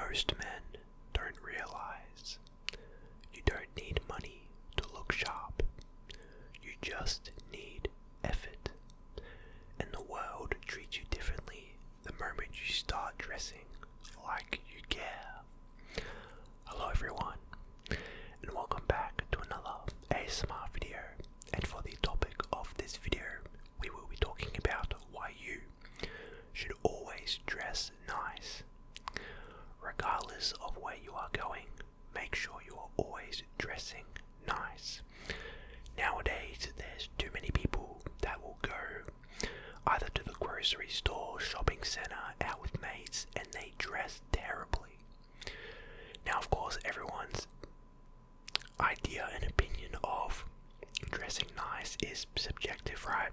Most men don't realize you don't need money to look sharp. You just need effort. And the world treats you differently the moment you start dressing like you care. Hello everyone, and welcome back to another ASMR video. And for the topic of this video, we will be talking about why you should always dress nice. Regardless of where you are going, make sure you are always dressing nice. Nowadays, there's too many people that will go either to the grocery store, shopping center, out with mates, and they dress terribly. Now, of course, everyone's idea and opinion of dressing nice is subjective, right?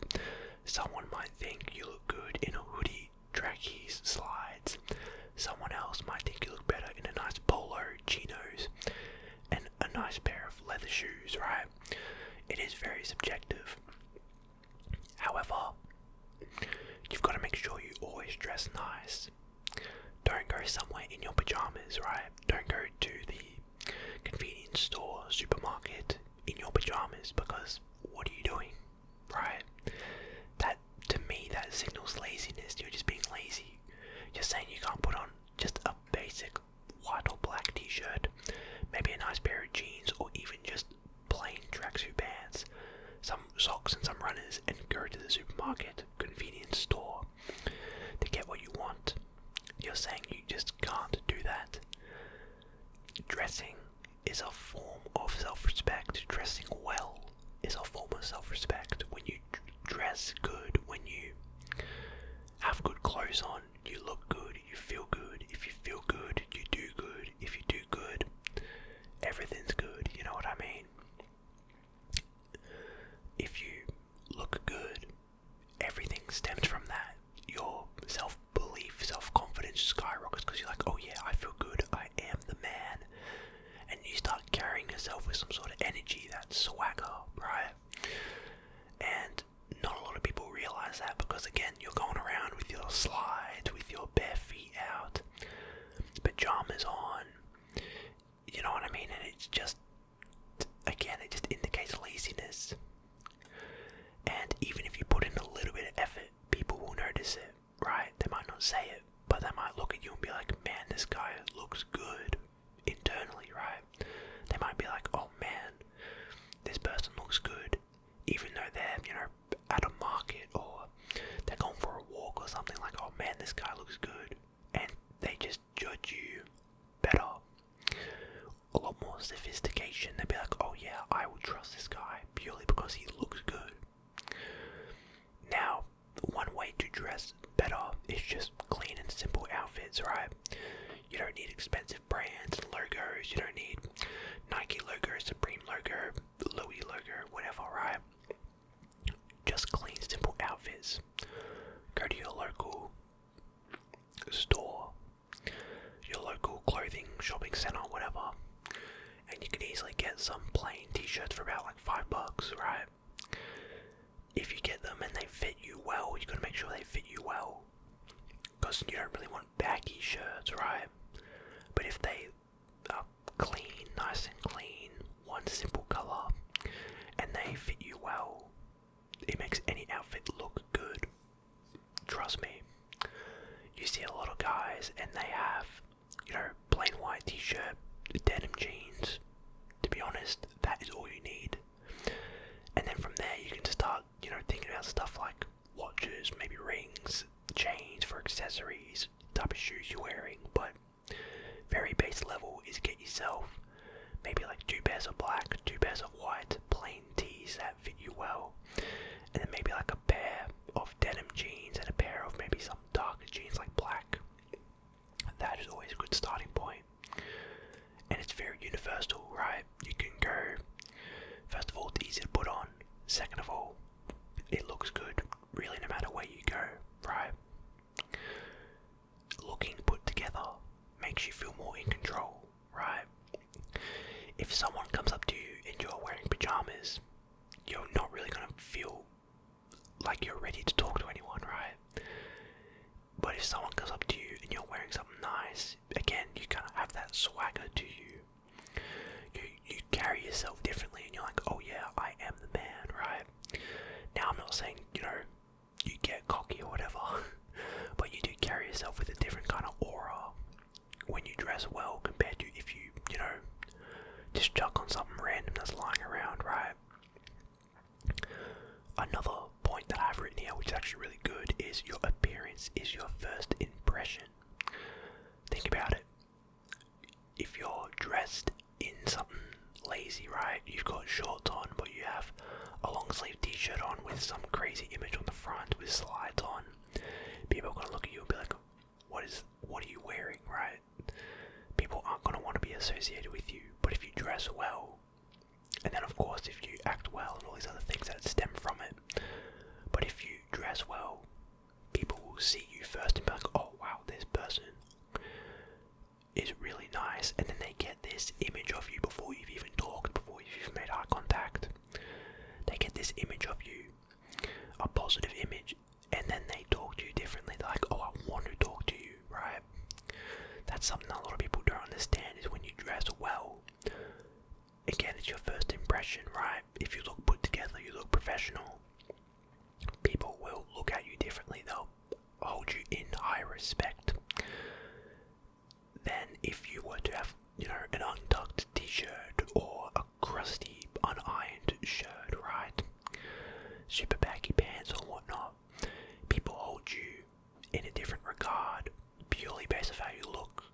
Someone might think you look good in a hoodie, trackies, slides. Someone else might think you look better in a nice polo, chinos, and a nice pair of leather shoes, right? It is very subjective. However, you've got to make sure you always dress nice. Don't go somewhere in your pajamas, right? Don't go to the convenience store, supermarket in your pajamas, because what are you doing, right? That, to me, that signals laziness. You're just being lazy. You're saying you can't put on just a basic white or black t-shirt, maybe a nice pair of jeans, or even just plain tracksuit pants, some socks and some runners, and go to the supermarket, convenience store to get what you want. You're saying you just can't do that. Dressing is a form of self-respect. Dressing well is a form of self-respect. When you dress good, when you have good clothes on, you look good, you feel good. If you feel good, you do good. If you do good, everything's good, you know what I mean? If you look good, everything stems from that. Your self-belief, self-confidence skyrockets because you're like, oh yeah, I feel good, I am the man. And you start carrying yourself with some sort of energy, that swagger, right? And not a lot of people realize that because, again, you're going around with your slides, with your bare feet out, pajamas on, you know what I mean? And it's just, again, it just indicates laziness. And even if you put in a little bit of effort, people will notice it, right? They might not say it, but they might look at you and be like, man, this guy looks good internally, right? They might be like, oh man, this person looks good, even though they're, at a market or they're going for a walk or something. Like, oh man, this guy looks good, and they just judge you better. A lot more sophistication. They'd be like, oh yeah, I would trust this guy purely because he looks good. Now, one way to dress better is just clean and simple outfits, right? You don't need expensive brands and logos. You don't need Nike logo, Supreme logo, Louis logo, whatever, right? Just clean, simple outfits. Go to your local store, your local clothing shopping center, whatever, and you can easily get some plain t-shirts for about like $5, right? If you get them and they fit you well, you gotta make sure they fit you well, because you don't really want baggy shirts, right? But if they are clean, nice and clean, one simple color, and they fit you well, it makes any outfit look good. Trust me. You see a lot of guys and they have, plain white t-shirt, denim jeans. To be honest, that is all you need. And then from there you can start, thinking about stuff like watches, maybe rings, chains for accessories, type of shoes you're wearing. But very base level is get yourself maybe like 2 pairs of black, 2 pairs of white, plain tees that fit you well. And then maybe like a pair of denim jeans and a pair of maybe some darker jeans like black. That is always a good starting point. And it's very universal, right? You can go, first of all, it's easy to put on. Second of all, it looks good, really, no matter where you go, right? Looking put together makes you feel more in control, right? If someone comes up to you and you're wearing pajamas, you're not really going to feel like you're ready to talk to anyone, right? But if someone comes up to you and you're wearing something nice, again, you kind of when you dress well compared to if you just chuck on something random that's lying around, right? Another point that I've written here, which is actually really good, is your appearance is your first impression. Think about it. If you're dressed in something lazy, right? You've got shorts on, but you have a long sleeve t-shirt on with some crazy image on the front with slides on. People are gonna look at you and be like, what are you wearing, right? People aren't gonna want to be associated with you. But if you dress well, and then of course if you act well and all these other things that stem from it, but if you dress well, people will see you first and be like, oh wow, this person is really nice, and then they get this image of you before you've even talked, before you've even made eye contact. They get this image of you, a positive image, and then they talk to you differently. They're like, oh, I want to talk to you, right? That's something that a lot of people don't understand, is when you dress well, again, it's your first impression, right? If you look put together, you look professional, people will look at you differently. They'll hold you in high respect than if you were to have, an untucked t-shirt or a crusty, unironed shirt, right? Super baggy pants or whatnot. People hold you in a different regard purely based on how you look,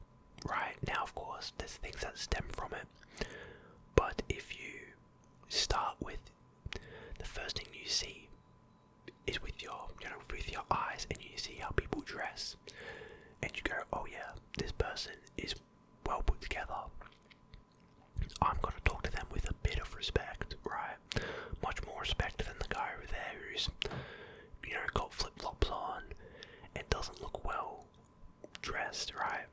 right? Now, of course, there's things that stem from it, but if you start with the first thing you see is with your, with your eyes, and you see how people dress, and you go, oh yeah, this person is well put together, I'm going to talk to them with a bit of respect, right? Much more respect than the guy over there who's, got flip-flops on and doesn't look well dressed, right?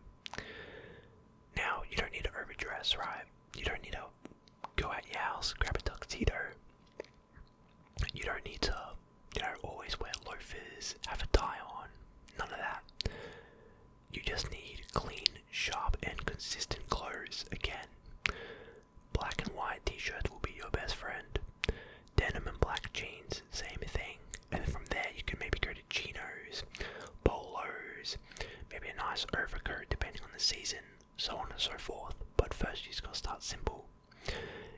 Now, you don't need to overdress, right? You don't need to go out your house, grab a tuxedo. You don't need to, always wear loafers, have a tie on, none of that. You just need clean, sharp, and consistent clothes. Again, black and white t-shirts will be your best friend. Denim and black jeans, same thing. And then from there, you can maybe go to chinos, polos, maybe a nice overcoat depending on the season, so on and so forth. But first, you just gotta start simple.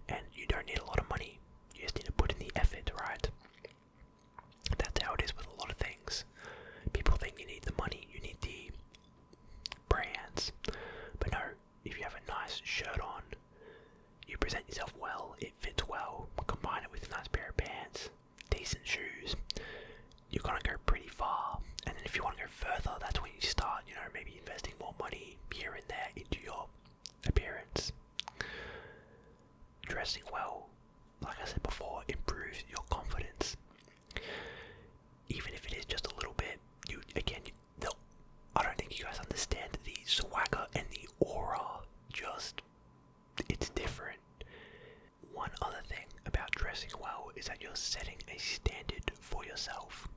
And you don't need a lot of money. You just need to put in the effort, right? That's how it is with a lot of things. People think you need the money, you need the brands. But no, if you have a nice shirt on, you present yourself well, it fits well, combine it with a nice pair of pants, decent shoes, you're gonna go pretty far. And then if you want to go further, that's when you start, maybe investing more money here and there into your appearance. Dressing well, like I said before, improves your confidence. Even if it is just a little bit, I don't think you guys understand the swagger and the aura, it's different. One other thing about dressing well is that you're setting a standard for yourself.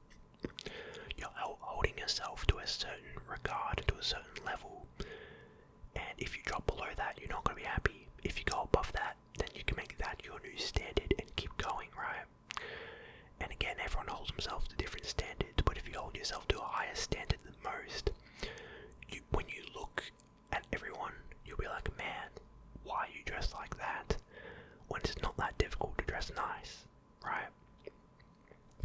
You're holding yourself to a certain regard, to a certain level, and if you drop below that, you're not going to be happy. If you go above that, then you can make that your new standard and keep going, right? And again, everyone holds themselves to different standards, but if you hold yourself to a higher standard than most, when you look at everyone, you'll be like, man, why are you dressed like that? When it's not that difficult to dress nice, right?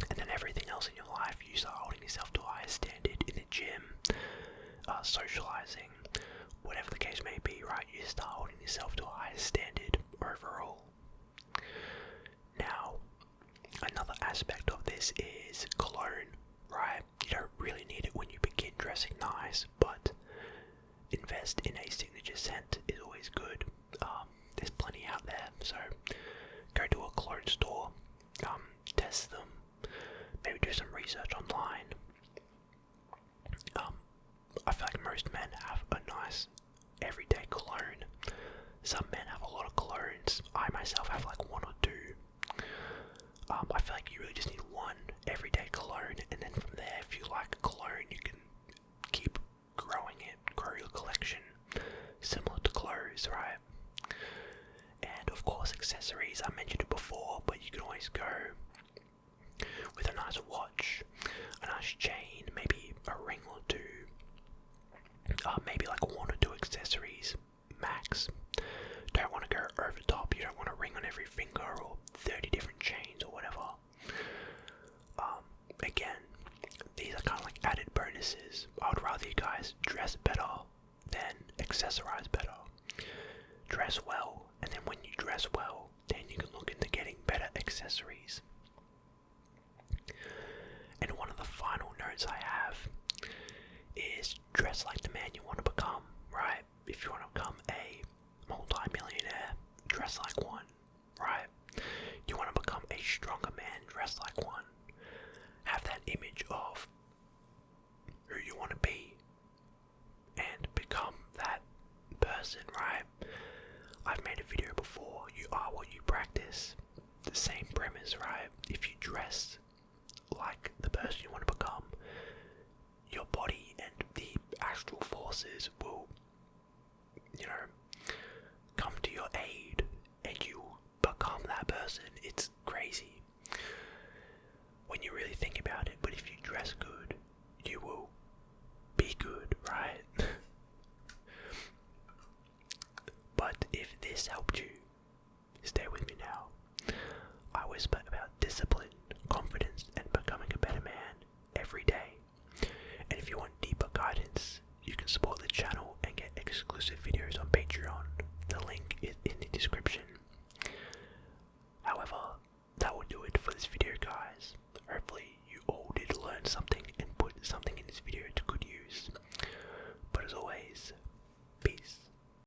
And then everything else in your life, you start holding yourself to a higher standard in the gym, socializing, whatever the case may be, right? You start holding yourself to a higher standard overall. Now, another aspect of this is cologne, right? You don't really need it when you begin dressing nice, but invest in a signature scent is always good. There's plenty out there, so go to a cologne store, test them, maybe do some research online. I feel like most men have a nice everyday cologne. Some men have a lot of colognes. I myself have like one or two. I feel like you really just need one everyday cologne, and then from there, if you like cologne, you can keep growing it, grow your collection, similar to clothes, right? And of course, accessories, I mentioned it before, but you can always go with a nice watch, a nice chain, maybe a ring or two, maybe like one or two accessories accessorize better. Dress well, and then when you dress well, then you can look into getting better accessories. And one of the final notes I have is dress like the man you want to become, right? If you want to become a multi-millionaire, dress like one, right? You want to become a stronger man, dress like one. Have that image of who you want to be and become that person, right? I've made a video before, you are what you practice. The same premise, right? If you dress like the person you want to become, your body and the astral forces will, come to your aid and you become that person. It's crazy when you really think about it, but if you dress good, you will be good, right?